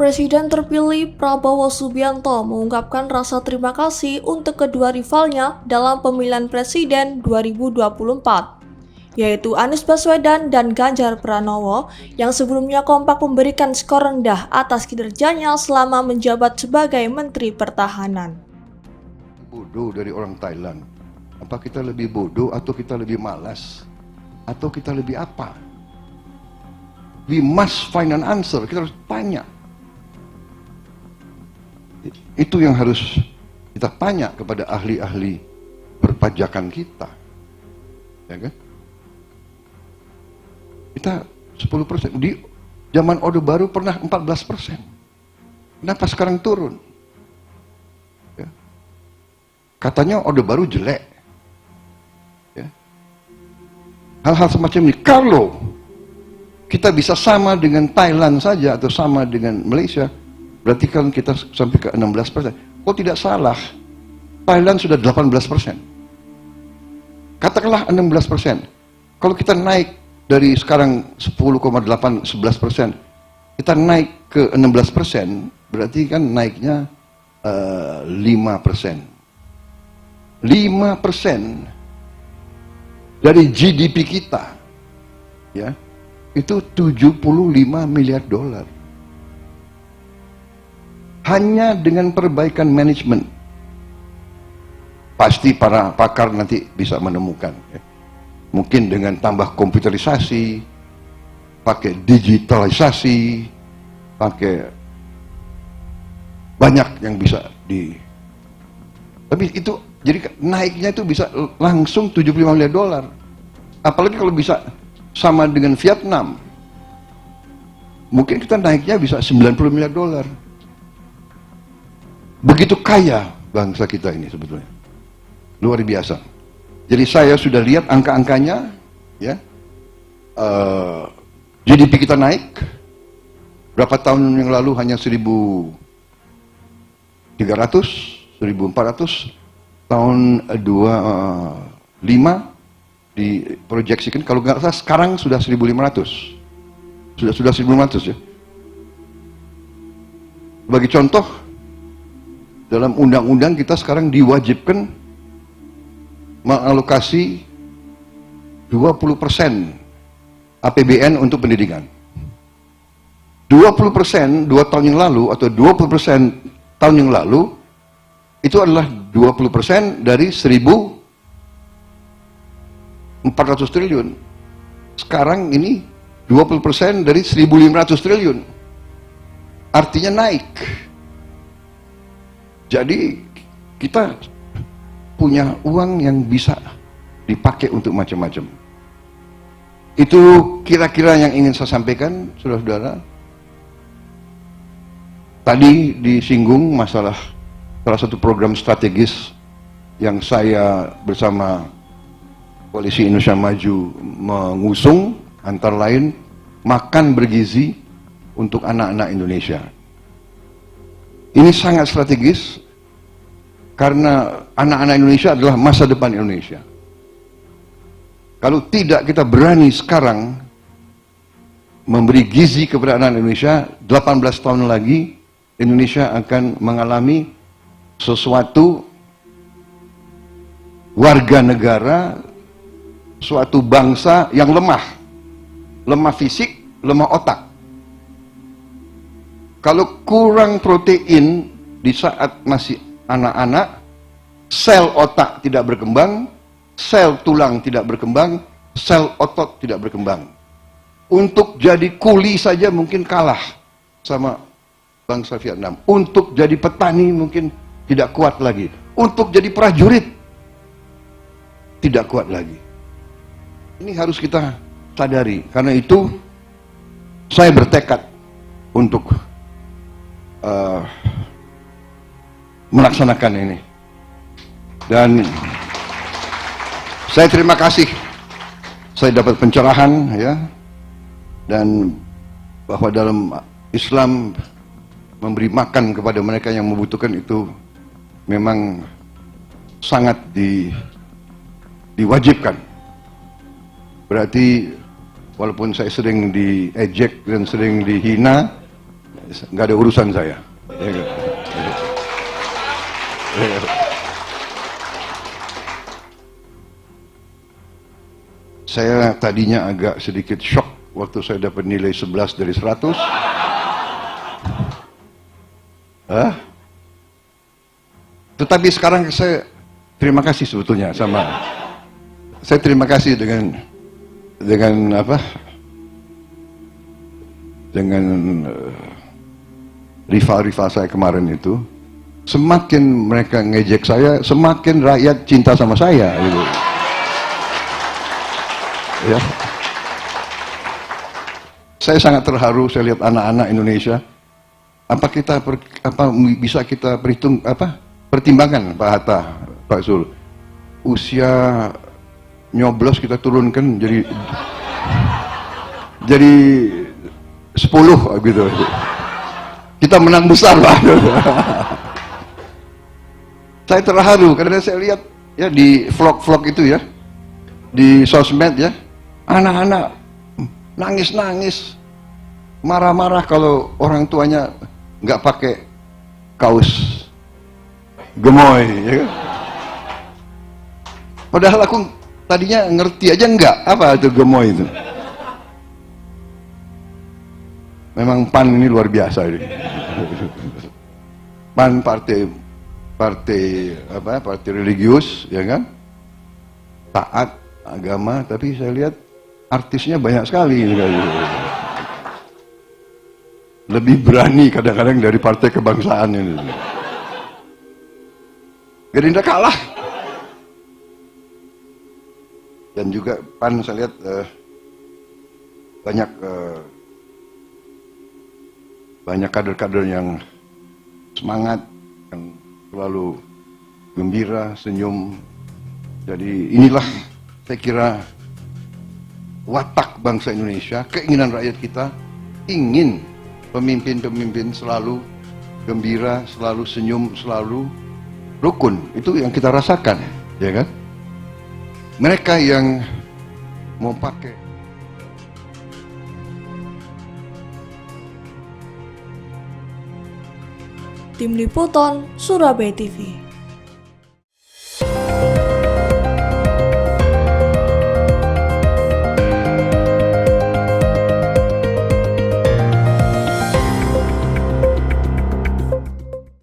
Presiden terpilih Prabowo Subianto mengungkapkan rasa terima kasih untuk kedua rivalnya dalam pemilihan presiden 2024, yaitu Anies Baswedan dan Ganjar Pranowo yang sebelumnya kompak memberikan skor rendah atas kinerjanya selama menjabat sebagai Menteri Pertahanan. Bodoh dari orang Thailand. Apa kita lebih bodoh atau kita lebih malas? Atau kita lebih apa? We must find an answer. Kita harus tanya. Itu yang harus kita tanya kepada ahli-ahli perpajakan kita. Ya kan? Kita 10%. Di zaman Orde Baru pernah 14%. Kenapa sekarang turun? Ya. Katanya Orde Baru jelek. Ya. Hal-hal semacam ini. Kalau kita bisa sama dengan Thailand saja atau sama dengan Malaysia, berarti kan kita sampai ke 16%. Kok tidak salah? Thailand sudah 18%. Katakanlah 16%. Kalau kita naik dari sekarang 10,8, 11%, kita naik ke 16%, berarti kan naiknya 5%. 5% dari GDP kita, ya, itu 75 miliar dolar. Hanya dengan perbaikan manajemen. Pasti para pakar nanti bisa menemukan. Ya. Mungkin dengan tambah komputerisasi, pakai digitalisasi, pakai banyak yang bisa di. Tapi itu, jadi naiknya itu bisa langsung 75 miliar dolar. Apalagi kalau bisa sama dengan Vietnam. Mungkin kita naiknya bisa 90 miliar dolar. Begitu kaya bangsa kita ini sebetulnya, luar biasa. Jadi saya sudah lihat angka-angkanya, ya. GDP kita naik. Berapa tahun yang lalu hanya 1.300, 1.400. Tahun 25 diproyeksikan, kalau nggak salah sekarang sudah 1.500. Sudah 1.500 ya. Bagi contoh, dalam undang-undang kita sekarang diwajibkan mengalokasi 20% APBN untuk pendidikan. 20% 2 tahun yang lalu atau 20% tahun yang lalu itu adalah 20% dari 1.400 triliun. Sekarang ini 20% dari 1.500 triliun. Artinya naik. Jadi kita punya uang yang bisa dipakai untuk macam-macam. Itu kira-kira yang ingin saya sampaikan, saudara-saudara. Tadi disinggung masalah salah satu program strategis yang saya bersama Koalisi Indonesia Maju mengusung, antara lain makan bergizi untuk anak-anak Indonesia. Ini sangat strategis karena anak-anak Indonesia adalah masa depan Indonesia. Kalau tidak kita berani sekarang memberi gizi kepada anak Indonesia, 18 tahun lagi Indonesia akan mengalami sesuatu warga negara, suatu bangsa yang lemah fisik, lemah otak. Kalau kurang protein di saat masih anak-anak, sel otak tidak berkembang, sel tulang tidak berkembang, sel otot tidak berkembang. Untuk jadi kuli saja mungkin kalah sama bangsa Vietnam. Untuk jadi petani mungkin tidak kuat lagi. Untuk jadi prajurit tidak kuat lagi. Ini harus kita sadari. Karena itu saya bertekad untuk melaksanakan ini. Dan saya terima kasih saya dapat pencerahan, ya, dan bahwa dalam Islam memberi makan kepada mereka yang membutuhkan itu memang sangat diwajibkan. Berarti walaupun saya sering diejek dan sering dihina, nggak ada urusan saya. Ya, kan? Saya tadinya agak sedikit shock waktu saya dapat nilai 11 dari 100. Tetapi sekarang saya terima kasih sebetulnya sama. Saya terima kasih dengan apa? Dengan rival-rival saya kemarin itu. Semakin mereka ngejek saya, semakin rakyat cinta sama saya. Gitu. Ya. Saya sangat terharu saya lihat anak-anak Indonesia. Bisa kita pertimbangkan Pak Hatta, Pak Zul. Usia nyoblos kita turunkan jadi 10 gitu. Kita menang besar, Pak. Saya terharu karena saya lihat ya di vlog-vlog itu ya, di sosmed ya, anak-anak nangis-nangis, marah-marah kalau orang tuanya nggak pakai kaos gemoy, ya kan? Padahal aku tadinya ngerti aja nggak apa itu gemoy itu. Memang PAN ini luar biasa ini. PAN partai religius, ya kan? Taat agama, tapi saya lihat artisnya banyak sekali. Lebih berani kadang-kadang dari partai kebangsaan ini. Gerindra kalah. Dan juga PAN saya lihat banyak kader-kader yang semangat, yang selalu gembira, senyum. Jadi inilah saya kira watak bangsa Indonesia, keinginan rakyat kita ingin pemimpin-pemimpin selalu gembira, selalu senyum, selalu rukun. Itu yang kita rasakan, ya kan? Mereka yang mau pakai Tim Liputan Surabaya TV.